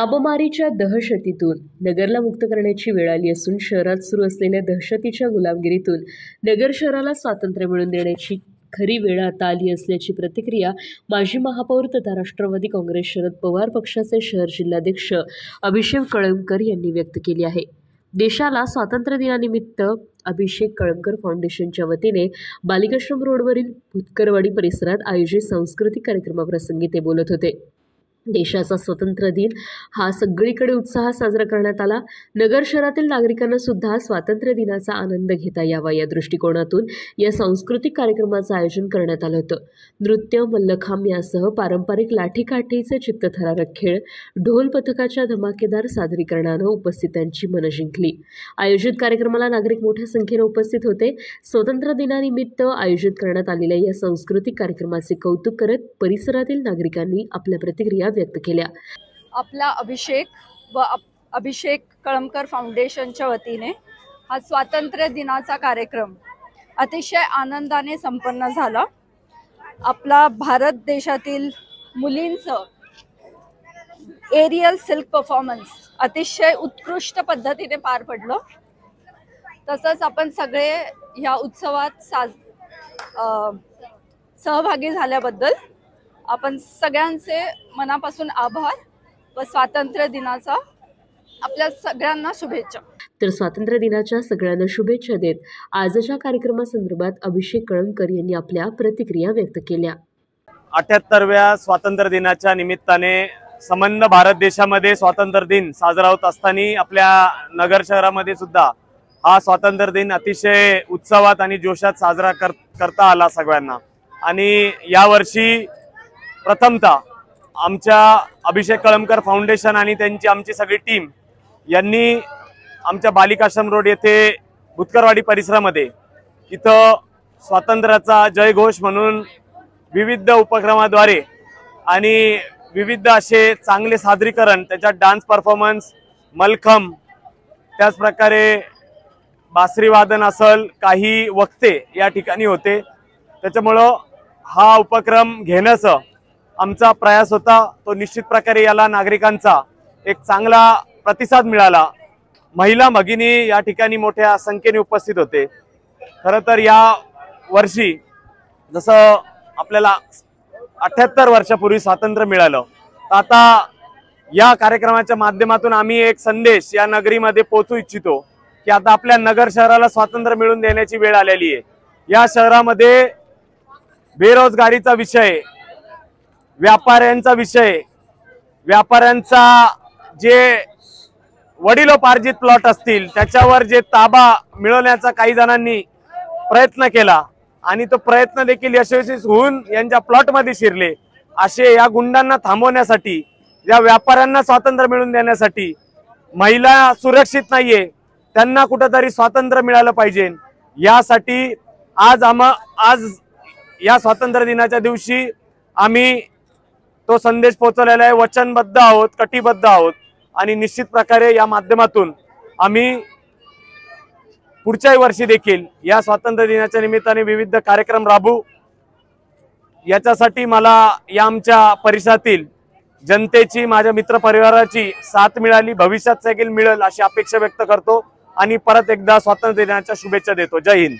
ताबमारीच्या दहशतीतून नगरला मुक्त करण्याची वेळ आली असून शहरात सुरू असलेल्या दहशतीच्या गुलामगिरीतून नगर शहराला स्वातंत्र्य मिळवून देण्याची खरी वेळ आता आली असल्याची प्रतिक्रिया माजी महापौर तथा राष्ट्रवादी काँग्रेस शरद पवार पक्षाचे शहर जिल्हाध्यक्ष अभिषेक कळमकर यांनी व्यक्त केली आहे। देशाला स्वातंत्र्य दिनानिमित्त अभिषेक कळमकर फाउंडेशनच्या वतीने बालिकाश्रम रोडवरील भुतकरवाडी परिसरात आयोजित सांस्कृतिक कार्यक्रमाप्रसंगी ते बोलत होते। देशाचा स्वातंत्र्य दिन हा सगळीकडे उत्साहात साजरा करण्यात आला। नगर शहरातील नागरिकांना सुद्धा स्वातंत्र्य दिनाचा आनंद घेता यावा या दृष्टिकोनातून या सांस्कृतिक कार्यक्रमाचं आयोजन करण्यात आलं होतं। नृत्य, मल्लखांब यासह पारंपरिक लाठीकाठीचे चित्तथरारक खेळ, ढोल पथकाच्या धमाकेदार सादरीकरणानं उपस्थितांची मनं जिंकली। आयोजित कार्यक्रमाला नागरिक मोठ्या संख्येने उपस्थित होते। स्वातंत्र्य दिनानिमित्त आयोजित करण्यात आलेल्या या सांस्कृतिक कार्यक्रमाचे कौतुक करत परिसरातील नागरिकांनी आपल्या प्रतिक्रिया व्यक्त केल्या। आपला अभिषेक कळमकर फाउंडेशनच्या वतीने हा स्वातंत्र्य दिनाचा कार्यक्रम अतिशय आनंदाने संपन्न झाला। आपला भारत देशातील मुलींचं एरियल सिल्क परफॉर्मन्स अतिशय उत्कृष्ट पद्धतीने पार पडलं। तसंच आपण सगळे ह्या उत्सवात सहभागी झाल्याबद्दल आपण सगळ्यांचे मनापासून आभार व स्वातंत्र्य दिनाचा आपल्या सगळ्यांना शुभेच्छा। तर स्वातंत्र्य दिनाच्या सगळ्यांना शुभेच्छा देत आजच्या कार्यक्रमासंदर्भात अभिषेक कळमकर यांनी आपल्या प्रतिक्रिया व्यक्त केल्या। 78व्या स्वातंत्र्य दिनाच्या निमित्ताने संबंध भारत देशामध्ये स्वातंत्र्य दिन साजरा होत असताना आपल्या नगर शहरामध्ये सुद्धा हा स्वातंत्र्य दिन अतिशय उत्सवात आणि जोशात साजरा करता आला सगळ्यांना। आणि यावर्षी प्रथमतः आमच्या अभिषेक कळमकर फाउंडेशन आणि त्यांची आमची सगळी टीम यांनी आमच्या बालिकाश्रम रोड येथे भुतकरवाडी परिसरामध्ये इथं स्वातंत्र्याचा जयघोष म्हणून विविध उपक्रमाद्वारे आणि विविध असे चांगले सादरीकरण, त्याच्यात डान्स परफॉर्मन्स, मलखंब, त्याच प्रकारे बासरी वादन असल, काही वक्ते या ठिकाणी होते। त्याच्यामुळं हा उपक्रम घेण्याचा आमचा प्रयास होता। तो निश्चित प्रकारे याला नागरिकांचा एक चांगला प्रतिसाद मिळाला। महिला भगिनी या ठिकाणी मोठ्या संख्येने उपस्थित होते। खरं तर या वर्षी जसं आपल्याला 78 वर्षापूर्वी स्वातंत्र्य मिळालं, तर आता या कार्यक्रमाच्या माध्यमातून आम्ही एक संदेश या नगरीमध्ये पोहोचू इच्छितो की आता आपल्या नगर शहराला स्वातंत्र्य मिळवून देण्याची वेळ आलेली आहे। या शहरामध्ये बेरोजगारीचा विषय, व्यापाऱ्यांचा विषय, व्यापाऱ्यांचा जे वडिलोपार्जित प्लॉट असतील त्याच्यावर जे ताबा मिळवण्याचा काही जणांनी प्रयत्न केला आणि तो प्रयत्न देखील यशस्वी होऊन यांच्या प्लॉटमध्ये शिरले। असे या गुंडांना थांबवण्यासाठी, या व्यापाऱ्यांना स्वातंत्र्य मिळवून देण्यासाठी, महिला सुरक्षित नाहीये त्यांना कुठेतरी स्वातंत्र्य मिळालं पाहिजे, यासाठी आज या स्वातंत्र्य दिनाच्या दिवशी आम्ही तो संदेश पोहोचवलेला आहे। वचनबद्ध आहोत, कटिबद्ध आहोत आणि निश्चित प्रकारे या माध्यमातून आम्ही पुढच्या वर्षी देखील या स्वातंत्र्य दिनाच्या निमित्ताने विविध कार्यक्रम राबवू। याच्यासाठी मला या आमच्या परिसरातील जनतेची, माझ्या मित्र परिवाराची साथ मिळाली, भविष्यात देखील मिळेल अशी अपेक्षा व्यक्त करतो आणि परत एकदा स्वातंत्र्य दिनाच्या शुभेच्छा देतो। जय हिंद।